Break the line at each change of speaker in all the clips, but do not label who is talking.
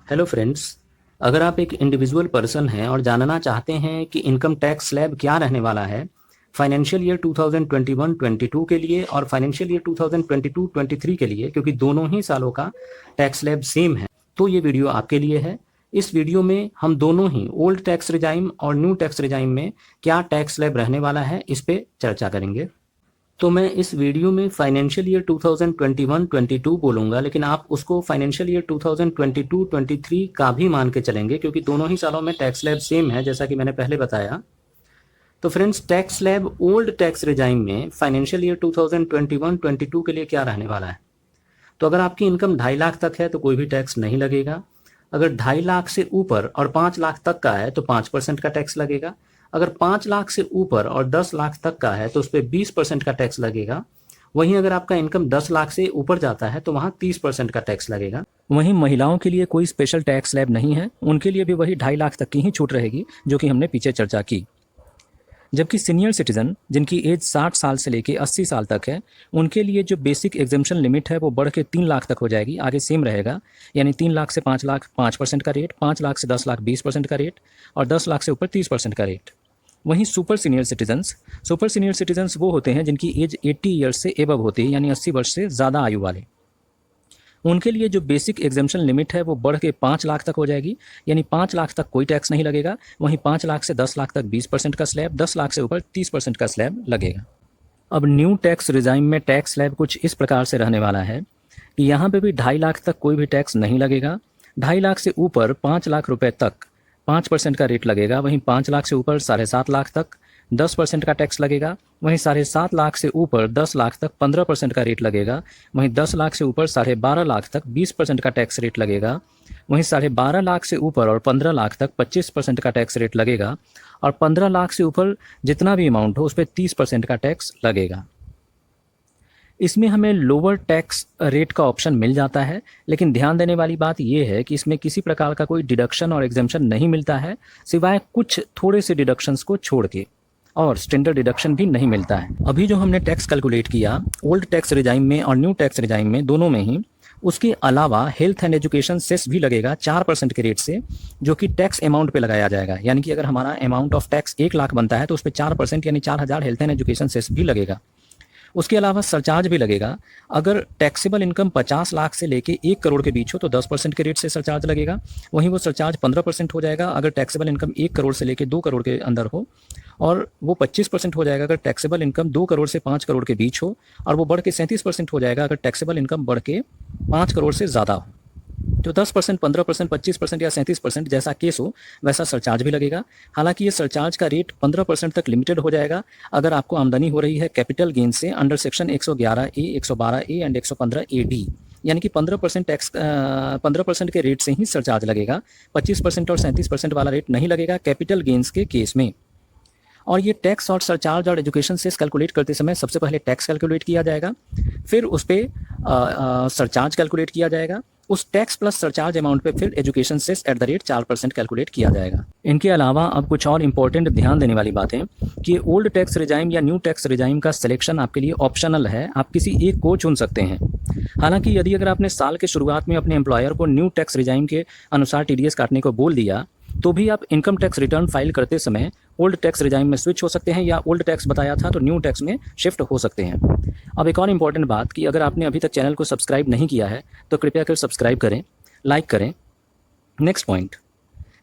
Hello friends. अगर आप एक इंडिविजुअल पर्सन हैं और जानना चाहते हैं कि इनकम टैक्स स्लैब क्या रहने वाला है फाइनेंशियल ईयर 2021-22 के लिए और फाइनेंशियल ईयर 2022-23 के लिए, क्योंकि दोनों ही सालों का टैक्स स्लैब सेम है, तो ये वीडियो आपके लिए है। इस वीडियो में हम दोनों ही ओल्ड टैक्स रिजाइम और न्यू टैक्स रिजाइम में क्या टैक्स स्लैब रहने वाला है इस पे चर्चा करेंगे। तो मैं इस वीडियो में फाइनेंशियल ईयर 2021-22 बोलूँगा, लेकिन आप उसको फाइनेंशियल ईयर 2022-23 का भी मान के चलेंगे, क्योंकि दोनों ही सालों में टैक्स स्लैब सेम है, जैसा कि मैंने पहले बताया। तो friends, tax slab old tax regime में फाइनेंशियल ईयर 2021-22 के लिए क्या रहने वाला है। तो अगर आपकी इनकम 2.5 लाख तक है तो कोई भी टैक्स नहीं लगेगा। अगर 2.5 लाख से ऊपर और 5 लाख तक का है तो 5% का टैक्स लगेगा। अगर 5 लाख से ऊपर और 10 लाख तक का है तो उस पर 20% का टैक्स लगेगा। वहीं अगर आपका इनकम 10 लाख से ऊपर जाता है तो वहाँ 30% का टैक्स लगेगा।
वहीं महिलाओं के लिए कोई स्पेशल टैक्स स्लैब नहीं है, उनके लिए भी वही 2.5 लाख तक की ही छूट रहेगी जो कि हमने पीछे चर्चा की। जबकि सीनियर सिटीजन जिनकी एज 60 साल से लेकर 80 साल तक है, उनके लिए जो बेसिक एग्जेम्पशन लिमिट है वो बढ़ के 3 लाख तक हो जाएगी। आगे सेम रहेगा, यानी 3 लाख से 5 लाख 5% का रेट, 5 लाख से 10 लाख 20% का रेट और 10 लाख से ऊपर 30% का रेट। वहीं सुपर सीनियर सिटीजन्स वो होते हैं जिनकी एज 80 ईयर्स से एबव होती है, यानी 80 वर्ष से ज़्यादा आयु वाले। उनके लिए जो बेसिक एग्जेम्पशन लिमिट है वो बढ़ के 5 लाख तक हो जाएगी, यानी 5 लाख तक कोई टैक्स नहीं लगेगा। वहीं 5 लाख से 10 लाख तक 20% का स्लैब, 10 लाख से ऊपर 30% का स्लैब लगेगा। अब न्यू टैक्स रिजाइम में टैक्स स्लैब कुछ इस प्रकार से रहने वाला है कि यहाँ पे भी 2.5 लाख तक कोई भी टैक्स नहीं लगेगा। 2.5 लाख से ऊपर 5 लाख रुपए तक 5% का रेट लगेगा। वहीं 5 लाख से ऊपर 7.5 लाख तक 10% का टैक्स लगेगा। वहीं 7.5 लाख से ऊपर 10 लाख तक 15% का रेट लगेगा। वहीं 10 लाख से ऊपर 12.5 लाख तक 20% का टैक्स रेट लगेगा। वहीं 12.5 लाख से ऊपर और 15 लाख तक 25% का टैक्स रेट लगेगा। और 15 लाख से ऊपर जितना भी अमाउंट हो उस पर 30% का टैक्स लगेगा। इसमें हमें लोअर टैक्स रेट का ऑप्शन मिल जाता है, लेकिन ध्यान देने वाली बात यह है कि इसमें किसी प्रकार का कोई डिडक्शन और एग्जेम्पशन नहीं मिलता है, सिवाय कुछ थोड़े से डिडक्शंस को छोड़ के, और स्टैंडर्ड डिडक्शन भी नहीं मिलता है। अभी जो हमने टैक्स कैलकुलेट किया ओल्ड टैक्स रिजाइम में और न्यू टैक्स रिजाइम में, दोनों में ही, उसके अलावा हेल्थ एंड एजुकेशन सेस भी लगेगा 4% के रेट से, जो कि टैक्स अमाउंट पे लगाया जाएगा। यानी कि अगर हमारा अमाउंट ऑफ टैक्स 1 लाख बनता है तो उस पर 4% यानी 4,000 हेल्थ एंड एजुकेशन सेस भी लगेगा। उसके अलावा सरचार्ज भी लगेगा। अगर टैक्सेबल इनकम 50 लाख से लेके 1 करोड़ के बीच हो तो 10% के रेट से सरचार्ज लगेगा। वहीं वो सरचार्ज 15% हो जाएगा अगर टैक्सेबल इनकम 1 करोड़ से लेके 2 करोड़ के अंदर हो, और वो 25% हो जाएगा अगर टैक्सेबल इनकम 2 करोड़ से 5 करोड़ के बीच हो, और वो बढ़ के 37% हो जाएगा अगर टैक्सेबल इनकम बढ़ के 5 करोड़ से ज़्यादा हो। तो 10%, 15%, 25% या 37% जैसा केस हो वैसा सरचार्ज भी लगेगा। हालांकि ये सरचार्ज का रेट 15% तक लिमिटेड हो जाएगा अगर आपको आमदनी हो रही है कैपिटल गेन से under section 111A, 112A and 115AD, यानी कि 15% टैक्स 15% के रेट से ही सरचार्ज लगेगा। 25% और 37% वाला रेट नहीं लगेगा कैपिटल गेन्स के केस में। और ये टैक्स और सरचार्ज और एजुकेशन सेस कैलकुलेट करते समय सबसे पहले टैक्स कैलकुलेट किया जाएगा, फिर उस पर सरचार्ज कैलकुलेट किया जाएगा, उस टैक्स प्लस सरचार्ज अमाउंट पे फिर education cess at the rate 4% calculate किया जाएगा। इनके अलावा अब कुछ और इंपॉर्टेंट ध्यान देने वाली बात है कि ओल्ड टैक्स रिजाइम या न्यू टैक्स रिजाइम का सिलेक्शन आपके लिए ऑप्शनल है, आप किसी एक को चुन सकते हैं। हालांकि यदि अगर आपने साल के शुरुआत में अपने एम्प्लॉयर को न्यू टैक्स रिजाइम के अनुसार TDS काटने को बोल दिया तो भी आप इनकम टैक्स रिटर्न फाइल करते समय ओल्ड टैक्स रिजाइम में स्विच हो सकते हैं, या ओल्ड टैक्स बताया था तो न्यू टैक्स में शिफ्ट हो सकते हैं। अब एक और इम्पॉर्टेंट बात कि अगर आपने अभी तक चैनल को सब्सक्राइब नहीं किया है तो कृपया कर सब्सक्राइब करें, लाइक करें। नेक्स्ट पॉइंट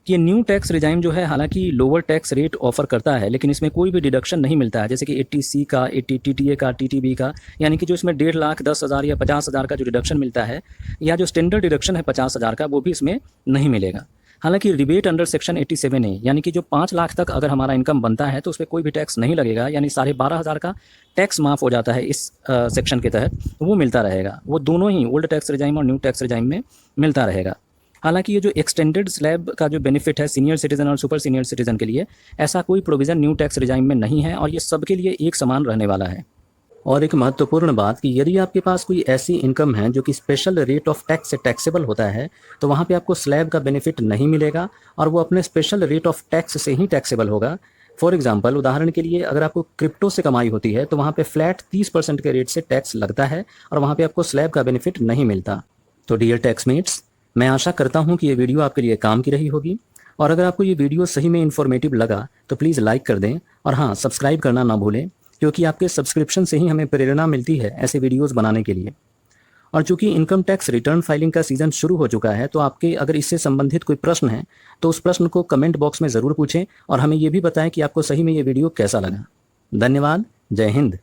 कि न्यू टैक्स रिजाइम जो है हालांकि लोअर टैक्स रेट ऑफर करता है, लेकिन इसमें कोई भी डिडक्शन नहीं मिलता है, जैसे कि 80C का, 80 TTA का, TTB का, यानी कि जो इसमें 1.5 लाख 10,000 या 50,000 का जो डिडक्शन मिलता है, या जो स्टैंडर्ड डिडक्शन है 50,000 का, वो भी इसमें नहीं मिलेगा। हालांकि रिबेट अंडर सेक्शन 87A, यानी कि जो 5 लाख तक अगर हमारा इनकम बनता है तो उस पर कोई भी टैक्स नहीं लगेगा, यानी 12,500 का टैक्स माफ़ हो जाता है इस सेक्शन के तहत, वो मिलता रहेगा। वो दोनों ही ओल्ड टैक्स रिजाइम और न्यू टैक्स रिजाइम में मिलता रहेगा। हालांकि ये जो एक्सटेंडेड स्लैब का जो बेनिफिट है सीनियर सिटीजन और सुपर सीनियर सिटीजन के लिए, ऐसा कोई प्रोविज़न न्यू टैक्स रिजाइम में नहीं है, और ये सबके लिए एक समान रहने वाला है।
और एक महत्वपूर्ण बात कि यदि आपके पास कोई ऐसी इनकम है जो कि स्पेशल रेट ऑफ टैक्स से टैक्सेबल होता है तो वहाँ पे आपको स्लैब का बेनिफिट नहीं मिलेगा, और वो अपने स्पेशल रेट ऑफ टैक्स से ही टैक्सेबल होगा। फॉर एग्जांपल, उदाहरण के लिए, अगर आपको क्रिप्टो से कमाई होती है तो वहाँ पे फ्लैट 30% के रेट से टैक्स लगता है और वहाँ पे आपको स्लैब का बेनिफिट नहीं मिलता। तो डियर टैक्समेट्स, मैं आशा करता हूँ कि ये वीडियो आपके लिए काम की रही होगी, और अगर आपको ये वीडियो सही में इन्फॉर्मेटिव लगा तो प्लीज़ लाइक कर दें, और हाँ, सब्सक्राइब करना ना भूलें, क्योंकि आपके सब्सक्रिप्शन से ही हमें प्रेरणा मिलती है ऐसे वीडियोज़ बनाने के लिए। और चूंकि इनकम टैक्स रिटर्न फाइलिंग का सीज़न शुरू हो चुका है, तो आपके अगर इससे संबंधित कोई प्रश्न है तो उस प्रश्न को कमेंट बॉक्स में ज़रूर पूछें, और हमें ये भी बताएं कि आपको सही में ये वीडियो कैसा लगा। धन्यवाद। जय हिंद।